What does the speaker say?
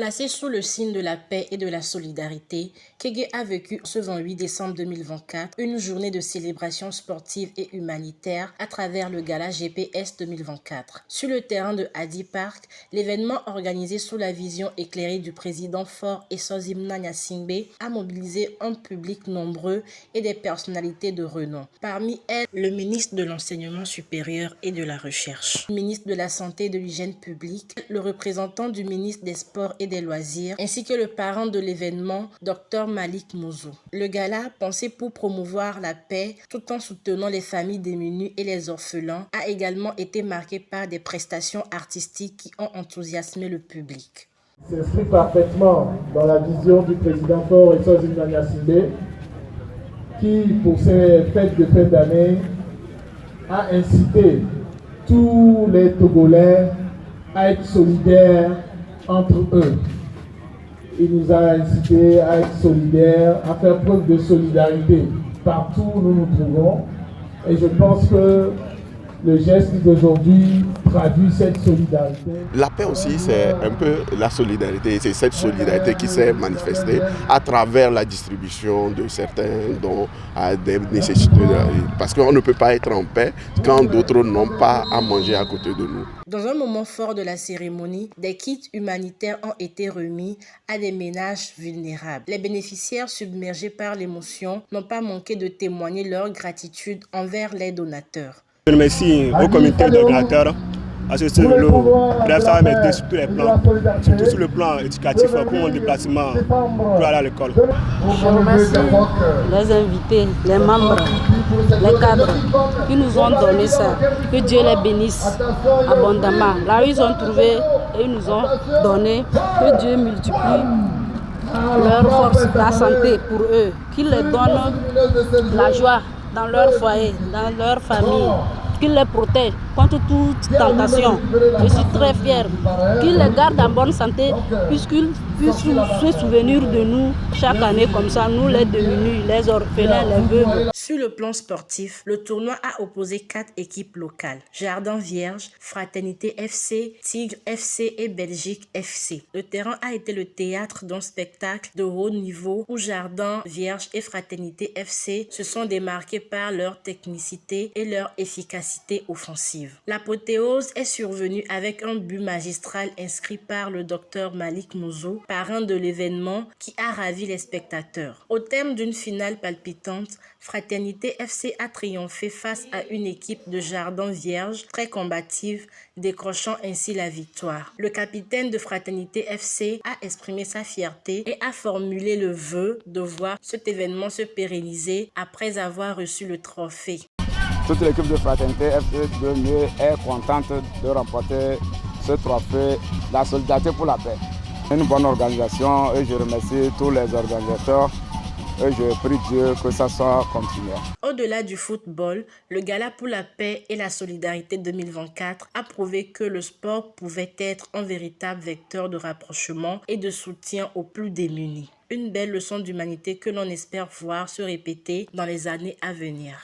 Placé sous le signe de la paix et de la solidarité, Kégué a vécu ce 28 décembre 2024 une journée de célébration sportive et humanitaire à travers le gala GPS 2024. Sur le terrain de Hadi Park, l'événement organisé sous la vision éclairée du président Faure Essozimna Gnassingbé a mobilisé un public nombreux et des personnalités de renom. Parmi elles, le ministre de l'Enseignement supérieur et de la Recherche, le ministre de la Santé et de l'Hygiène publique, le représentant du ministre des Sports et des Loisirs, ainsi que le parrain de l'événement, Dr Malik Mouzou. Le gala, pensé pour promouvoir la paix tout en soutenant les familles démunies et les orphelins, a également été marqué par des prestations artistiques qui ont enthousiasmé le public. S'inscrit parfaitement dans la vision du président Faure Essozimna Gnassingbé, qui, pour ses fêtes de fin d'année, a incité tous les Togolais à être solidaires entre eux. Il nous a incité à être solidaires, à faire preuve de solidarité partout où nous nous trouvons. Et je pense que le geste d'aujourd'hui traduit cette solidarité. La paix aussi, c'est un peu la solidarité. C'est cette solidarité qui s'est manifestée à travers la distribution de certains dons à des nécessités. Parce qu'on ne peut pas être en paix quand d'autres n'ont pas à manger à côté de nous. Dans un moment fort de la cérémonie, des kits humanitaires ont été remis à des ménages vulnérables. Les bénéficiaires, submergés par l'émotion, n'ont pas manqué de témoigner leur gratitude envers les donateurs. Je remercie au comité de donateurs parce que ce lot, bref, ça va m'aider sur tous les plans, surtout sur le plan éducatif pour mon déplacement pour aller à l'école. Je remercie les invités, les membres, les cadres qui nous ont donné ça. Que Dieu les bénisse abondamment. Là où ils ont trouvé et ils nous ont donné, que Dieu multiplie leur force, la santé pour eux, qu'il les donne la joie dans leur foyer, dans leur famille, qu'il les protège contre toute tentation. Je suis très fière qu'il les garde en bonne santé puisqu'ils puissent se souvenir de nous chaque année comme ça, nous les démunis, les orphelins, les veuves. Sur le plan sportif, le tournoi a opposé 4 équipes locales: Jardin Vierge, Fraternité FC, Tigre FC et Belgique FC. Le terrain a été le théâtre d'un spectacle de haut niveau où Jardin Vierge et Fraternité FC se sont démarqués par leur technicité et leur efficacité offensive. L'apothéose est survenue avec un but magistral inscrit par le docteur Malik Mouzou, parrain de l'événement, qui a ravi les spectateurs. Au terme d'une finale palpitante, Fraternité FC a triomphé face à une équipe de Jardin Vierge très combative, décrochant ainsi la victoire. Le capitaine de Fraternité FC a exprimé sa fierté et a formulé le vœu de voir cet événement se pérenniser après avoir reçu le trophée. Toute l'équipe de Fraternité FC de Mieux est contente de remporter ce trophée, la solidarité pour la paix. C'est une bonne organisation et je remercie tous les organisateurs. Et je prie Dieu que ça soit continué. Au-delà du football, le Gala pour la paix et la solidarité 2024 a prouvé que le sport pouvait être un véritable vecteur de rapprochement et de soutien aux plus démunis. Une belle leçon d'humanité que l'on espère voir se répéter dans les années à venir.